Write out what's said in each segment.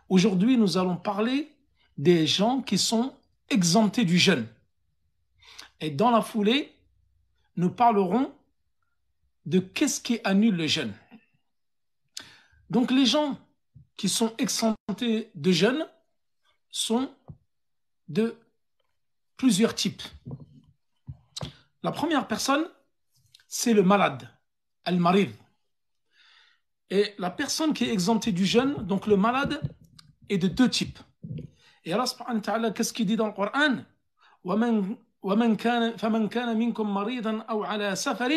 Aujourd'hui, nous allons parler des gens qui sont exemptés du jeûne. Et dans la foulée, nous parlerons de qu'est-ce qui annule le jeûne. Donc les gens qui sont exemptés de jeûne sont de plusieurs types. La première personne, c'est le malade, al-marid. Et la personne qui est exemptée du jeûne, donc le malade, est de deux types. Et Allah subhanahu wa ta'ala, qu'est-ce qu'il dit dans le Coran? فَمَنْ كَانَ مِنْكُمْ مَرِيضًا أَوْ عَلَى سَفَرٍ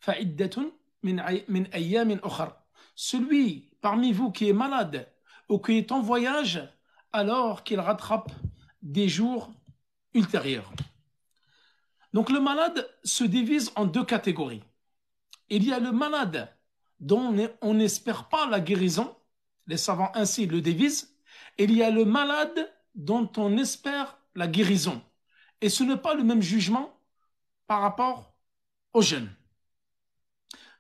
فَعِدَّةٌ مِنْ أَيَّامٍ أُخَرٍ. Celui parmi vous qui est malade ou qui est en voyage, alors qu'il rattrape des jours ultérieurs. Donc le malade se divise en deux catégories. Il y a le malade dont on n'espère pas la guérison, les savants ainsi le divisent, et il y a le malade dont on espère la guérison. Et ce n'est pas le même jugement par rapport au jeûne.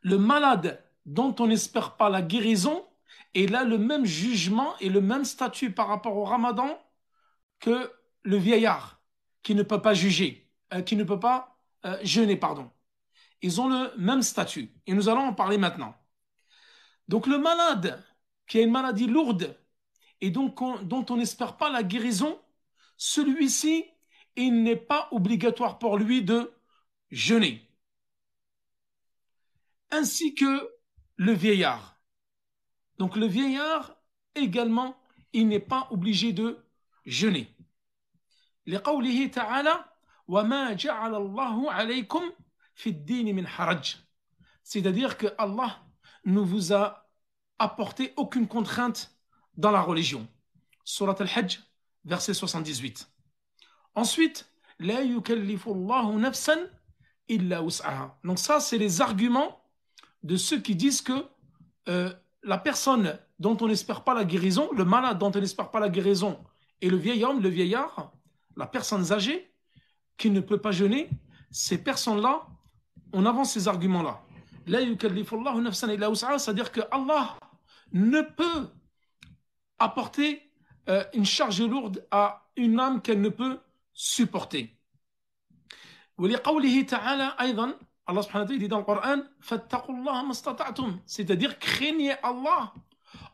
Le malade dont on n'espère pas la guérison, il a le même jugement et le même statut par rapport au ramadan que le vieillard qui ne peut pas juger, qui ne peut pas jeûner, pardon. Ils ont le même statut et nous allons en parler maintenant. Donc le malade qui a une maladie lourde et donc dont on n'espère pas la guérison, celui-ci, il n'est pas obligatoire pour lui de jeûner. Ainsi que le vieillard. Donc le vieillard également, il n'est pas obligé de jeûner. لقوله تعالى وما جعل الله عليكم في الدين من حرج. C'est-à-dire que Allah ne vous a apporté aucune contrainte dans la religion. Surat Al-Hajj, verset 78. Ensuite, لا يكلف الله نفسا إلا وسعها. Donc ça, c'est les arguments de ceux qui disent que la personne dont on n'espère pas la guérison, le malade dont on n'espère pas la guérison, et le vieil homme, le vieillard, la personne âgée qui ne peut pas jeûner, ces personnes-là, on avance ces arguments-là. لا يكلف الله نفسا إلا وسعها, c'est-à-dire que Allah ne peut apporter une charge lourde à une âme qu'elle ne peut supporter. ولقوله تعالى أيضا, Allah subhanahu wa ta'ala dit dans le Coran, فاتقوا الله ما استطعتم, c'est-à-dire craignez Allah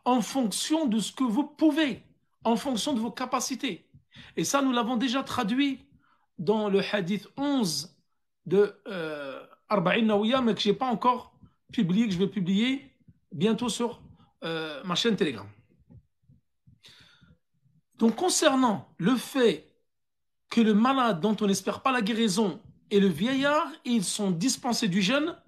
en fonction de ce que vous pouvez, en fonction de vos capacités. Et ça, nous l'avons déjà traduit dans le hadith 11 de Arba'in Nawiya, mais que je n'ai pas encore publié, que je vais publier bientôt sur ma chaîne Telegram. Donc, concernant le fait que le malade dont on n'espère pas la guérison et le vieillard, ils sont dispensés du jeûne,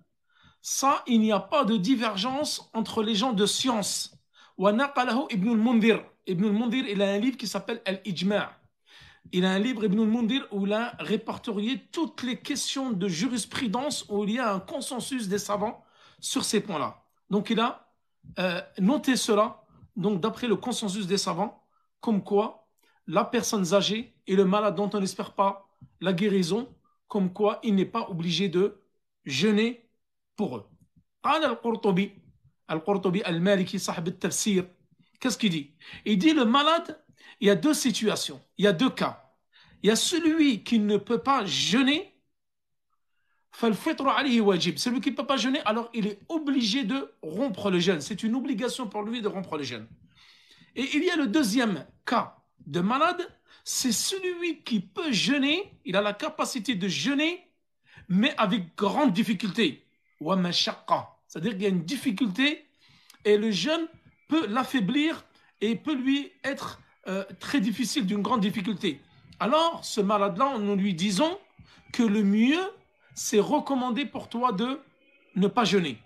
ça, il n'y a pas de divergence entre les gens de science. وَنَقَلَهُ Ibn al-Mundhir. Ibn al-Mundhir, il a un livre qui s'appelle Al-Ijma'. Il a un livre, Ibn al-Mundhir, où il a répertorié toutes les questions de jurisprudence, où il y a un consensus des savants sur ces points-là. Donc, il a noté cela, donc d'après le consensus des savants, comme quoi la personne âgée et le malade dont on n'espère pas la guérison, comme quoi il n'est pas obligé de jeûner pour eux. Al-Qurtubi al-Maliki, sahib al-Tafsir, qu'est-ce qu'il dit? Il dit le malade, il y a deux situations, il y a deux cas. Il y a celui qui ne peut pas jeûner, celui qui ne peut pas jeûner, alors il est obligé de rompre le jeûne. C'est une obligation pour lui de rompre le jeûne. Et il y a le deuxième cas de malade, c'est celui qui peut jeûner, il a la capacité de jeûner, mais avec grande difficulté. C'est-à-dire qu'il y a une difficulté et le jeûne peut l'affaiblir et peut lui être très difficile, d'une grande difficulté. Alors, ce malade-là, nous lui disons que le mieux, c'est recommandé pour toi de ne pas jeûner.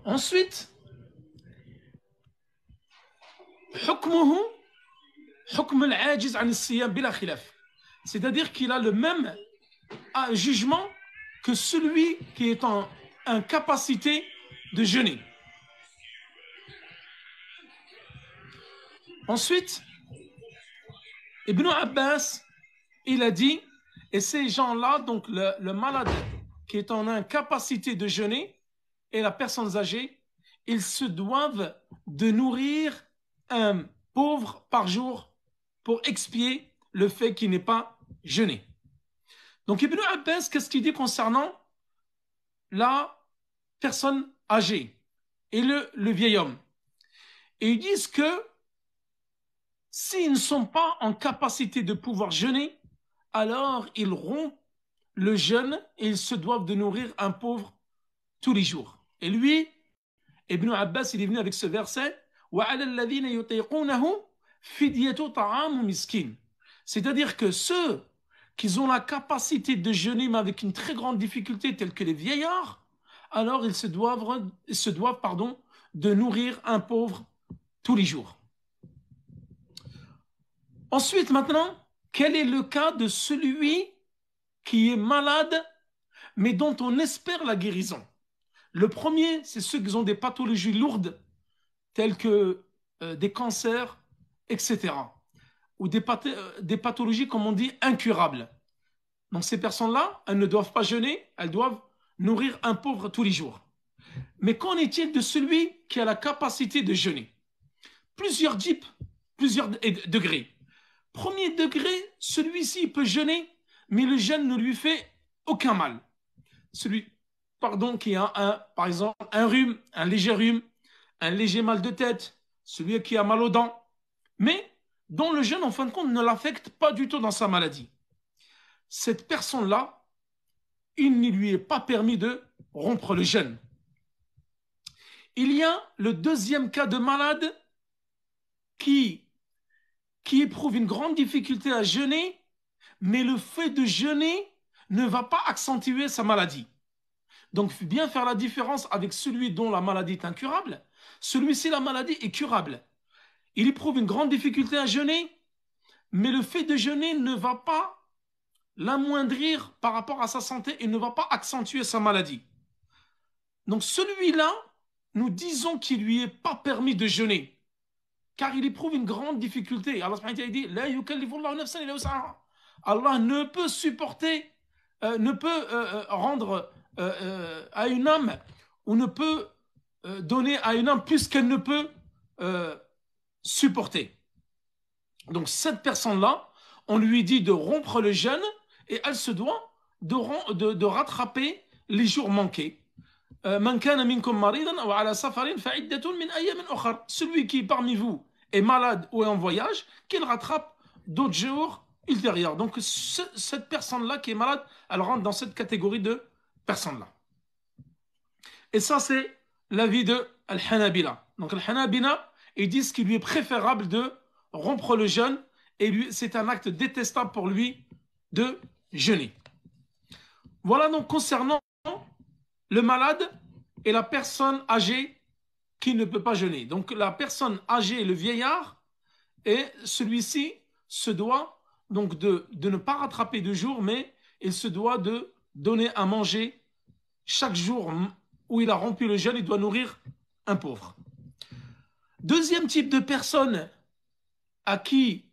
Ensuite, c'est-à-dire qu'il a le même jugement que celui qui est en incapacité de jeûner. Ensuite, Ibn Abbas, il a dit, et ces gens-là, donc le malade qui est en incapacité de jeûner et la personne âgée, ils se doivent de nourrir un pauvre par jour pour expier le fait qu'il n'est pas jeûné. Donc Ibn Abbas, qu'est-ce qu'il dit concernant la personne âgée et le vieil homme? Et ils disent que s'ils ne sont pas en capacité de pouvoir jeûner, alors ils rompent le jeûne et ils se doivent de nourrir un pauvre tous les jours. Et lui, Ibn Abbas, il est venu avec ce verset, c'est-à-dire que ceux qui ont la capacité de jeûner mais avec une très grande difficulté telle que les vieillards, alors ils se doivent de nourrir un pauvre tous les jours. Ensuite, maintenant, quel est le cas de celui qui est malade mais dont on espère la guérison? Le premier, c'est ceux qui ont des pathologies lourdes telles que des cancers, etc. Ou des pathologies, comme on dit, incurables. Donc ces personnes-là, elles ne doivent pas jeûner, elles doivent nourrir un pauvre tous les jours. Mais qu'en est-il de celui qui a la capacité de jeûner? Plusieurs types, plusieurs degrés. Premier degré, celui-ci peut jeûner, mais le jeûne ne lui fait aucun mal. Celui, qui a par exemple un rhume, un léger mal de tête, celui qui a mal aux dents, mais dont le jeûne, en fin de compte, ne l'affecte pas du tout dans sa maladie. Cette personne-là, il ne lui est pas permis de rompre le jeûne. Il y a le deuxième cas de malade qui éprouve une grande difficulté à jeûner, mais le fait de jeûner ne va pas accentuer sa maladie. Donc, bien faire la différence avec celui dont la maladie est incurable. Celui-ci, la maladie est curable. Il éprouve une grande difficulté à jeûner, mais le fait de jeûner ne va pas l'amoindrir par rapport à sa santé et ne va pas accentuer sa maladie. Donc, celui-là, nous disons qu'il ne lui est pas permis de jeûner, car il éprouve une grande difficulté. Allah dit, Allah ne peut supporter, ne peut rendre à une âme, ou ne peut donner à une âme plus qu'elle ne peut supporter. Donc cette personne-là, on lui dit de rompre le jeûne et elle se doit de rattraper les jours manqués. Celui qui parmi vous est malade ou est en voyage, qu'il rattrape d'autres jours ultérieurs. Donc cette personne-là qui est malade, elle rentre dans cette catégorie de personnes-là. Et ça, c'est l'avis de Al-Hanabila. Donc Al-Hanabila, ils disent qu'il lui est préférable de rompre le jeûne et c'est un acte détestable pour lui de jeûner. Voilà donc concernant le malade et la personne âgée qui ne peut pas jeûner. Donc la personne âgée, le vieillard, et celui-ci se doit donc de ne pas rattraper de jours, mais il se doit de donner à manger chaque jour où il a rompu le jeûne, il doit nourrir un pauvre. Deuxième type de personne à qui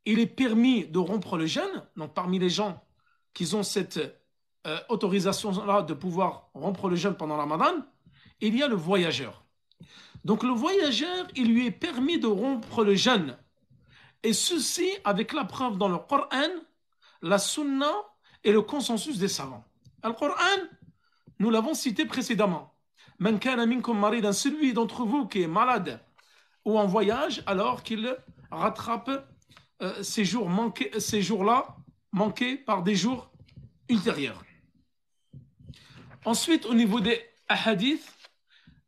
il est permis de rompre le jeûne, donc parmi les gens qui ont cette autorisation-là de pouvoir rompre le jeûne pendant la Ramadan, il y a le voyageur. Donc le voyageur, il lui est permis de rompre le jeûne. Et ceci avec la preuve dans le Coran, la Sunna et le consensus des savants. Le Coran, nous l'avons cité précédemment. Man kana minkum maridan, celui d'entre vous qui est malade ou en voyage, alors qu'il rattrape ces jours-là manqués par des jours ultérieurs. Ensuite, au niveau des hadiths,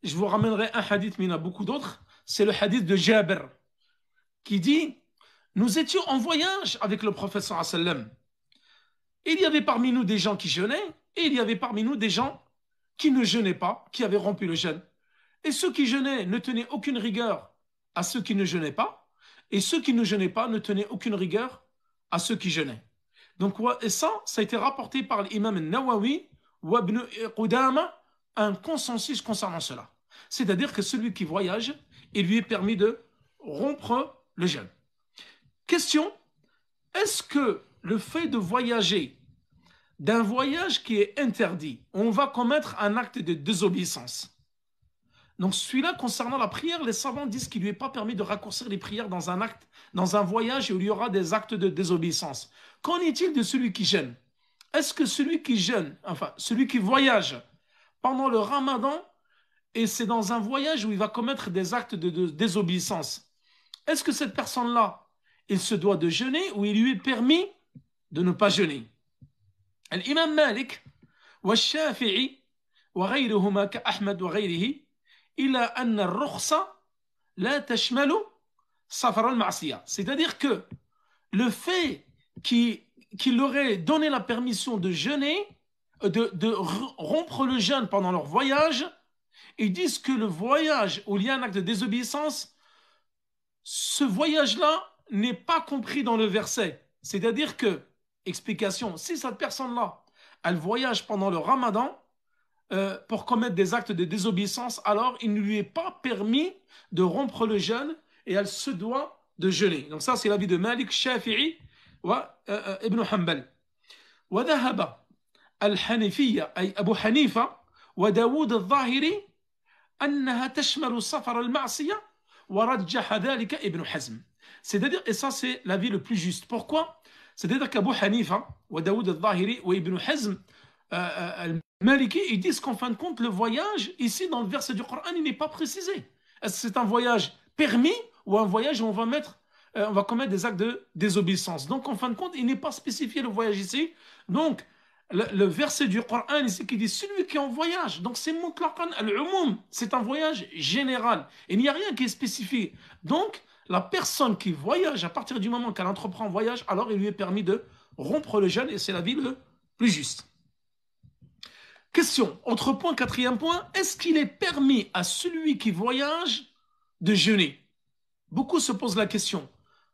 je vous ramènerai un hadith, mais il y en a beaucoup d'autres. C'est le hadith de Jabir qui dit: nous étions en voyage avec le prophète sallallahu alayhi wa sallam. Il y avait parmi nous des gens qui jeûnaient et il y avait parmi nous des gens qui ne jeûnaient pas, qui avaient rompu le jeûne. Et ceux qui jeûnaient ne tenaient aucune rigueur à ceux qui ne jeûnaient pas, et ceux qui ne jeûnaient pas ne tenaient aucune rigueur à ceux qui jeûnaient. Donc, et ça a été rapporté par l'imam Nawawi ou Ibn Qudama, un consensus concernant cela. C'est-à-dire que celui qui voyage, il lui est permis de rompre le jeûne. Question: est-ce que le fait de voyager, d'un voyage qui est interdit, on va commettre un acte de désobéissance? Donc celui-là, concernant la prière, les savants disent qu'il ne lui est pas permis de raccourcir les prières dans un acte, dans un voyage où il y aura des actes de désobéissance. Qu'en est-il de celui qui jeûne? Est-ce que celui qui jeûne, enfin celui qui voyage pendant le ramadan, et c'est dans un voyage où il va commettre des actes de désobéissance, est-ce que cette personne-là, il se doit de jeûner ou il lui est permis de ne pas jeûner? L'imam Malik, wa Shafi'i, wa ghayruhuma ka Ahmad wa ghayrihi, ila anna ar-rukhsa la tashmalu safar al-ma'siyah. C'est-à-dire que le fait qu'il aurait donné la permission de jeûner, de rompre le jeûne pendant leur voyage, ils disent que le voyage où il y a un acte de désobéissance, ce voyage-là n'est pas compris dans le verset. C'est-à-dire que, explication, si cette personne-là, elle voyage pendant le ramadan pour commettre des actes de désobéissance, alors il ne lui est pas permis de rompre le jeûne et elle se doit de jeûner. Donc ça, c'est l'avis de Malik, Shafi'i et Ibn Hanbal. وذهب الحنفية أي أبو حنيفة وداود الظاهري أنها تشمل سفر المعصية ورجح ذلك ابن حزم. C'est-à-dire, et ça c'est l'avis le plus juste. Pourquoi? C'est-à-dire qu'Abu Hanifa, Daoud al-Zahiri ou Ibn Hazm, al-Maliki, ils disent qu'en fin de compte, le voyage, ici dans le verset du Coran, il n'est pas précisé. Est-ce que c'est un voyage permis ou un voyage où on va commettre des actes de désobéissance? Donc en fin de compte, il n'est pas spécifié le voyage ici. Donc le verset du Coran ici qui dit celui qui est en voyage, donc c'est mutlaqan al-umum, c'est un voyage général. Il n'y a rien qui est spécifié. Donc la personne qui voyage, à partir du moment qu'elle entreprend un voyage, alors il lui est permis de rompre le jeûne et c'est l'avis le plus juste. Question, autre point, quatrième point, est-ce qu'il est permis à celui qui voyage de jeûner? Beaucoup se posent la question.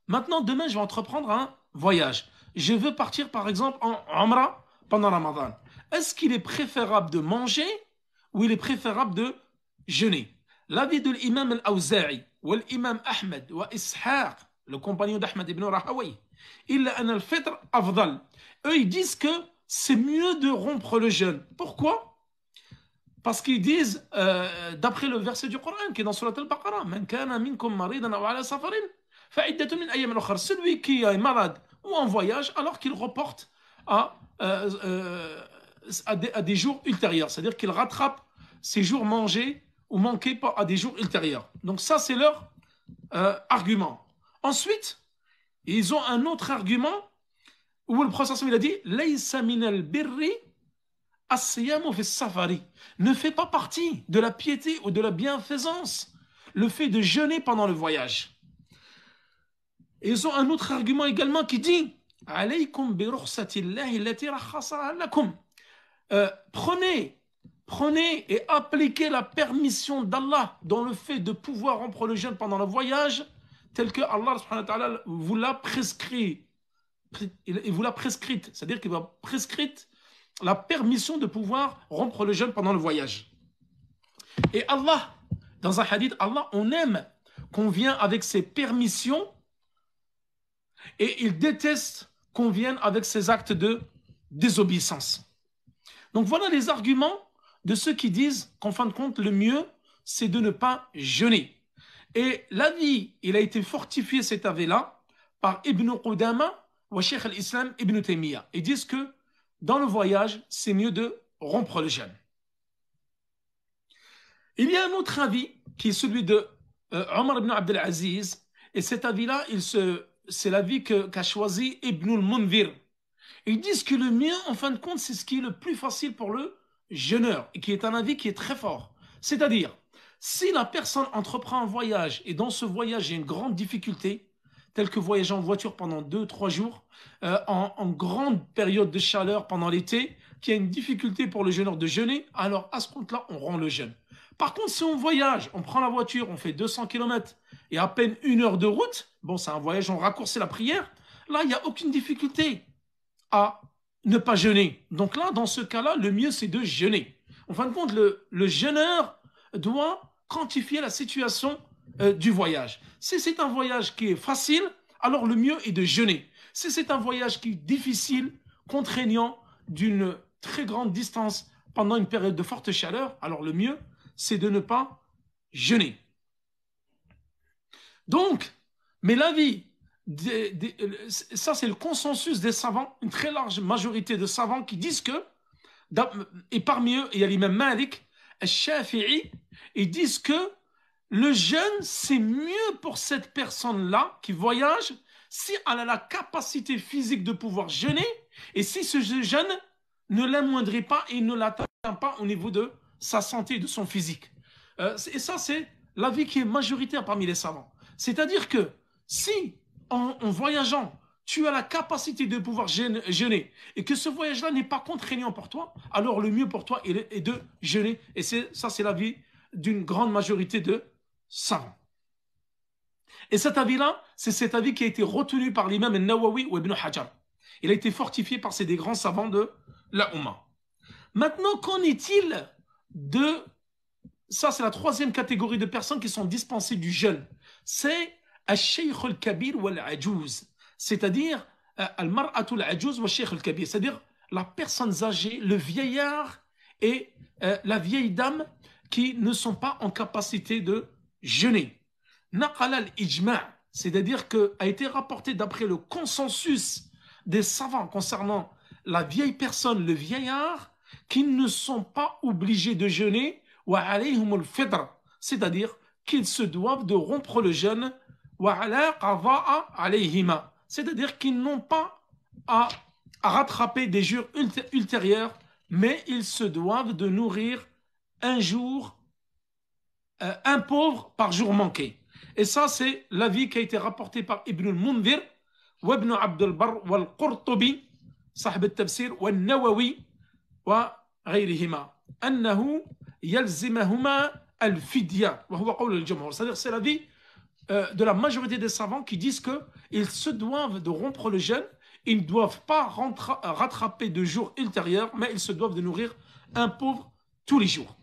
Maintenant, demain, je vais entreprendre un voyage. Je veux partir, par exemple, en Umrah pendant Ramadan. Est-ce qu'il est préférable de manger ou il est préférable de jeûner? L'avis de l'imam al-Awza'i ou l'imam Ahmed ou Ishaq, le compagnon d'Ahmed ibn Rahawi, illa an al-fitr afdal. Eux, ils disent que c'est mieux de rompre le jeûne. Pourquoi? Parce qu'ils disent, d'après le verset du Coran qui est dans Surat al-Baqarah, Man kana minkum maridan aw ala safarin fa'iddatun min ayyamin ukhra. Celui qui est malade ou en voyage, alors qu'il reporte à des jours ultérieurs. C'est-à-dire qu'il rattrape ses jours mangés ou manqués à des jours ultérieurs. Donc ça, c'est leur argument. Ensuite, ils ont un autre argument où le prophète il a dit Laysa minal birri as-siyamu fi safari. Ne fait pas partie de la piété ou de la bienfaisance le fait de jeûner pendant le voyage. Et ils ont un autre argument également qui dit Alaykum bi rukhsatillahi allati rakhasaha lakum. Prenez et appliquez la permission d'Allah dans le fait de pouvoir rompre le jeûne pendant le voyage tel que Allah subhanahu wa ta'ala vous l'a prescrit. Il vous l'a prescrite, c'est-à-dire qu'il va prescrite la permission de pouvoir rompre le jeûne pendant le voyage. Et Allah, dans un hadith, Allah, on aime qu'on vienne avec ses permissions et il déteste qu'on vienne avec ses actes de désobéissance. Donc voilà les arguments de ceux qui disent qu'en fin de compte, le mieux, c'est de ne pas jeûner. Et l'avis, il a été fortifié cet avis-là par Ibn Qudama ou Cheikh al-Islam Ibn Taymiyyah. Ils disent que dans le voyage, c'est mieux de rompre le jeûne. Il y a un autre avis qui est celui de Omar ibn Abdel Aziz. Et cet avis-là, c'est l'avis qu'a choisi Ibn al-Munzir. Ils disent que le mieux, en fin de compte, c'est ce qui est le plus facile pour le jeûneur. Et qui est un avis qui est très fort. C'est-à-dire, si la personne entreprend un voyage et dans ce voyage, il y a une grande difficulté, telle que voyager en voiture pendant 2-3 jours, en grande période de chaleur pendant l'été, qu'il y a une difficulté pour le jeûneur de jeûner, alors à ce compte-là, on rend le jeûne. Par contre, si on voyage, on prend la voiture, on fait 200 km et à peine 1 heure de route, bon, c'est un voyage, on raccourcit la prière, là, il n'y a aucune difficulté à ne pas jeûner. Donc là, dans ce cas-là, le mieux, c'est de jeûner. En fin de compte, le jeûneur doit quantifier la situation du voyage. Si c'est un voyage qui est facile, alors le mieux est de jeûner. Si c'est un voyage qui est difficile, contraignant, d'une très grande distance pendant une période de forte chaleur, alors le mieux, c'est de ne pas jeûner. Donc, mais l'avis, ça c'est le consensus des savants, une très large majorité de savants qui disent que, et parmi eux, il y a l'imam Malik, al-Shafi'i, ils disent que le jeûne, c'est mieux pour cette personne-là qui voyage si elle a la capacité physique de pouvoir jeûner et si ce jeûne ne l'amoindrit pas et ne l'atteint pas au niveau de sa santé, de son physique. Et ça, c'est l'avis qui est majoritaire parmi les savants. C'est-à-dire que si, en voyageant, tu as la capacité de pouvoir jeûner et que ce voyage-là n'est pas contraignant pour toi, alors le mieux pour toi est de jeûner. Et ça, c'est l'avis d'une grande majorité de savants. Et cet avis-là, c'est cet avis qui a été retenu par l'imam al-Nawawi ou Ibn Hajar. Il a été fortifié par ces des grands savants de la Ummah. Maintenant, qu'en est-il de... Ça, c'est la troisième catégorie de personnes qui sont dispensées du jeûne. C'est al-shaykh al-kabir ou al-ajouz. C'est-à-dire al-mar'atu al-ajouz ou al-shaykh al-kabir. C'est-à-dire la personne âgée, le vieillard et la vieille dame qui ne sont pas en capacité de jeûner. Naqal al-ijma', c'est-à-dire qu'a été rapporté d'après le consensus des savants concernant la vieille personne, le vieillard, qui ne sont pas obligés de jeûner, c'est-à-dire qu'ils se doivent de rompre le jeûne, c'est-à-dire qu'ils n'ont pas à rattraper des jours ultérieurs, mais ils se doivent de nourrir un jour, un pauvre par jour manqué. Et ça, c'est l'avis qui a été rapporté par Ibn al-Mundhir, وابن عبد البر والقرطبي صاحب التفسير والنووي وغيرهما أنه يلزمهما الفدية وهو قول الجمهور. C'est-à-dire c'est l'avis de la majorité des savants qui disent qu'ils se doivent de rompre le jeûne, ils ne doivent pas rattraper de jours ultérieurs, mais ils se doivent de nourrir un pauvre tous les jours.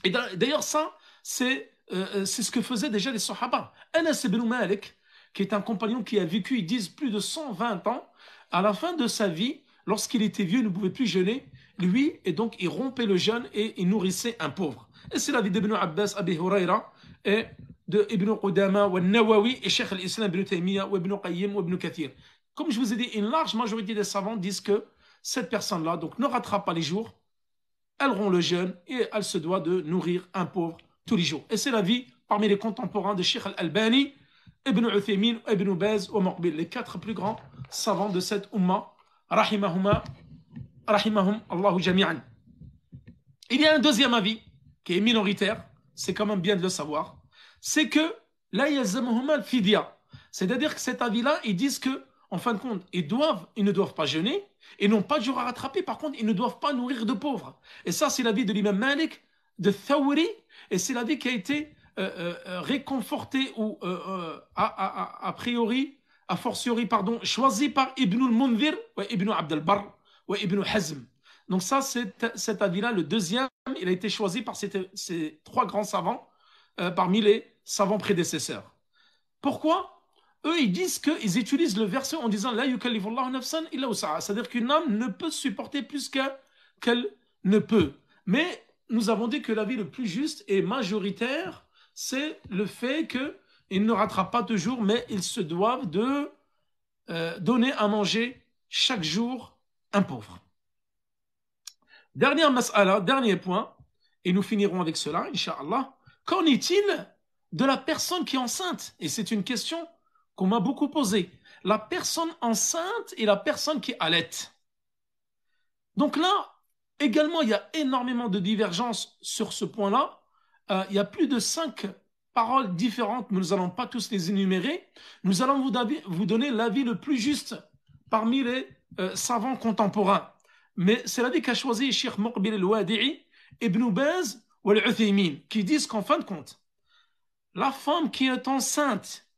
Et d'ailleurs ça, c'est ce que faisaient déjà les Sahaba. Anas ibn Malik, qui est un compagnon qui a vécu, ils disent, plus de 120 ans, à la fin de sa vie, lorsqu'il était vieux, il ne pouvait plus jeûner, lui, et donc il rompait le jeûne et il nourrissait un pauvre. Et c'est la vie d'Ibn Abbas, Abi Huraira, et de Ibn Qudama, ou Nawawi, et Cheikh al-Islam Ibn Taymiyyah, ou Ibn Qayyim, ou Ibn Kathir. Comme je vous ai dit, une large majorité des savants disent que cette personne-là donc, ne rattrape pas les jours, elle rompt le jeûne et elle se doit de nourrir un pauvre tous les jours. Et c'est la vie parmi les contemporains de Cheikh al-Albani, Ibn Uthaymin, Ibn Baz ou Muqbil, les quatre plus grands savants de cette umma, rahimahum Allahu jami'an. Il y a un deuxième avis qui est minoritaire, c'est quand même bien de le savoir, c'est que la yazamuhum al-fidya, c'est-à-dire que cet avis-là, ils disent que, en fin de compte, ils ne doivent pas jeûner, ils n'ont pas de jour à rattraper, par contre, ils ne doivent pas nourrir de pauvres. Et ça, c'est l'avis de l'imam Malik, de Thawri, et c'est l'avis qui a été réconforté ou a priori, a fortiori, pardon, choisi par Ibn al-Mundhir, ou Ibn Abd al-Barr, ou Ibn Hazm. Donc ça, cet avis-là, le deuxième, il a été choisi par ces trois grands savants parmi les savants prédécesseurs. Pourquoi? Eux, ils disent qu'ils utilisent le verset en disant La yukallifullahu nafsan illa wus'aha, c'est-à-dire qu'une âme ne peut supporter plus qu'elle ne peut. Mais nous avons dit que l'avis le plus juste et majoritaire, c'est le fait qu'ils ne rattrapent pas toujours, mais ils se doivent de donner à manger chaque jour un pauvre. Dernière mas'ala, dernier point, et nous finirons avec cela, Inch'Allah. Qu'en est-il de la personne qui est enceinte? Et c'est une question qu'on m'a beaucoup posée. La personne enceinte et la personne qui allaite. Donc là, également, il y a énormément de divergences sur ce point-là. Il y a plus de 5 paroles différentes, mais nous n'allons pas tous les énumérer. Nous allons vous donner l'avis le plus juste parmi les savants contemporains. Mais c'est l'avis qu'a choisi Cheikh Muqbil al-Wadi'i, Ibn Baz ou al-Uthaymin, qui disent qu'en fin de compte, la femme qui est enceinte,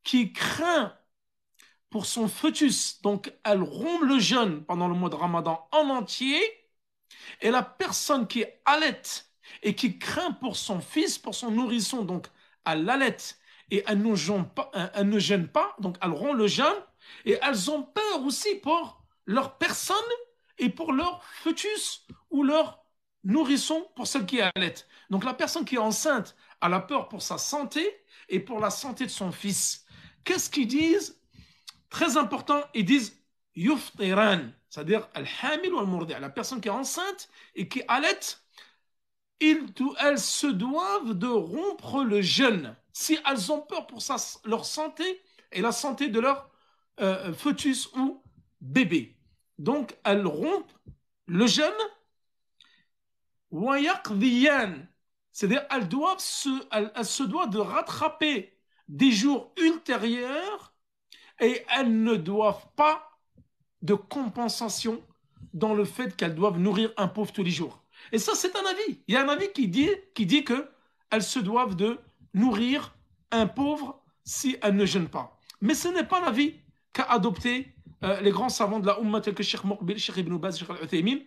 qui craint pour son fœtus, donc elle rompt le jeûne pendant le mois de Ramadan en entier, et la personne qui allaite et qui craint pour son fils, pour son nourrisson, donc elle l'allaite et elle ne gêne pas, donc elles rompt le jeûne, et elles ont peur aussi pour leur personne et pour leur fœtus ou leur nourrisson pour celle qui allaite. Donc la personne qui est enceinte, Elle a peur pour sa santé et pour la santé de son fils. Qu'est-ce qu'ils disent? Très important, ils disent yuftiran, c'est-à-dire al-hamil ou al-murdi', la personne qui est enceinte et qui allait, elles se doivent de rompre le jeûne si elles ont peur pour leur santé et la santé de leur fœtus ou bébé. Donc elles rompent le jeûne. C'est-à-dire elles se doivent de rattraper des jours ultérieurs et elles ne doivent pas de compensation dans le fait qu'elles doivent nourrir un pauvre tous les jours. Et ça, c'est un avis. Il y a un avis qui dit qu'elles se doivent de nourrir un pauvre si elles ne jeûnent pas. Mais ce n'est pas l'avis qu'a adopté les grands savants de la Ummah tels que Cheikh Muqbil, Cheikh Ibn Baz, Cheikh Al-Uthaymin.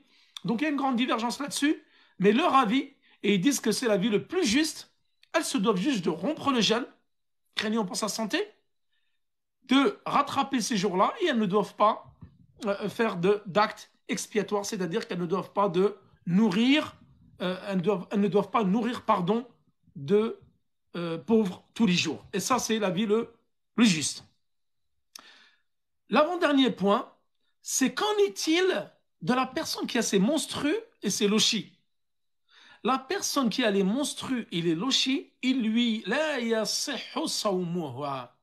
Donc il y a une grande divergence là-dessus, mais leur avis, et ils disent que c'est l'avis le plus juste, elles se doivent juste de rompre le jeûne, craignant pour sa santé, de rattraper ces jours-là, et elles ne doivent pas faire d'actes expiatoires, c'est-à-dire qu'elles ne doivent pas de nourrir, elles ne doivent pas nourrir, pardon, de pauvres tous les jours. Et ça, c'est l'avis le plus juste. L'avant-dernier point, c'est qu'en est-il de la personne qui a ses monstrues et ses lochis? La personne qui a les monstrues et les lochis, il lui, la yasihhu sawmuha.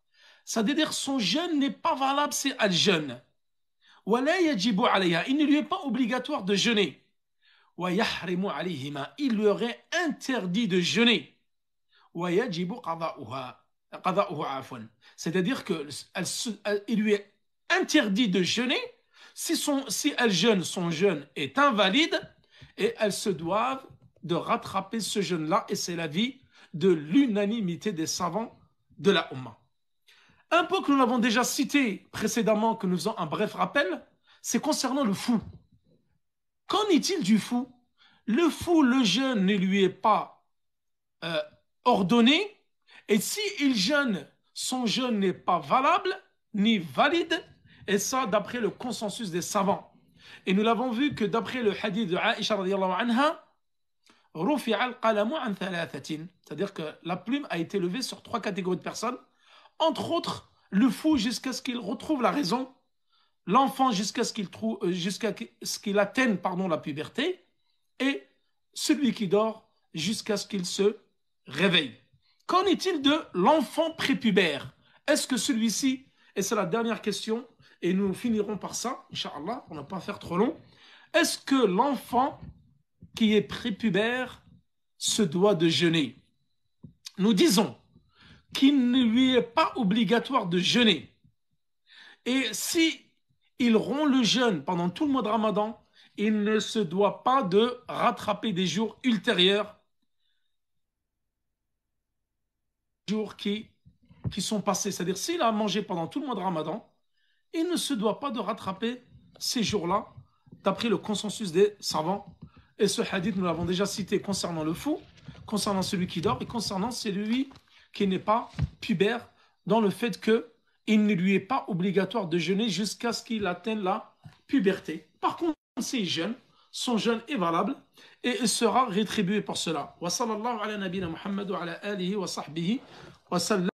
C'est-à-dire son jeûne n'est pas valable, c'est al jeûne. Wala yajibu alayha. Il ne lui est pas obligatoire de jeûner. Wa yahrimu alayhima. Il lui aurait interdit de jeûner. Wa yajibu qada'uha. C'est-à-dire qu'il lui est interdit de jeûner. Si elle jeûne, son jeûne est invalide et elles se doivent de rattraper ce jeûne-là, et c'est l'avis de l'unanimité des savants de la Ummah. Un point que nous avons déjà cité précédemment, que nous faisons un bref rappel, c'est concernant le fou. Qu'en est-il du fou? Le fou, le jeûne ne lui est pas ordonné, et s'il jeûne, son jeûne n'est pas valable ni valide, et ça d'après le consensus des savants. Et nous l'avons vu que d'après le hadith de Aïcha radiyallahu anha, c'est-à-dire que la plume a été levée sur 3 catégories de personnes, entre autres le fou jusqu'à ce qu'il retrouve la raison, l'enfant jusqu'à ce qu'il atteigne la puberté, et celui qui dort jusqu'à ce qu'il se réveille. Qu'en est-il de l'enfant prépubère? Est-ce que celui-ci, et c'est la dernière question, et nous finirons par ça, Inch'Allah, on ne va pas faire trop long, est-ce que l'enfant qui est prépubère se doit de jeûner? Nous disons qu'il ne lui est pas obligatoire de jeûner. Et si il rompt le jeûne pendant tout le mois de Ramadan, il ne se doit pas de rattraper des jours ultérieurs, jours qui sont passés. C'est-à-dire, s'il a mangé pendant tout le mois de Ramadan, il ne se doit pas de rattraper ces jours-là, d'après le consensus des savants. Et ce hadith, nous l'avons déjà cité concernant le fou, concernant celui qui dort et concernant celui qui n'est pas pubère, dans le fait qu'il ne lui est pas obligatoire de jeûner jusqu'à ce qu'il atteigne la puberté. Par contre, s'il jeûne, son jeûne est valable et il sera rétribué pour cela. Wa sallallahu ala nabina Muhammad wa ala alihi wa sahbihi wa sallam.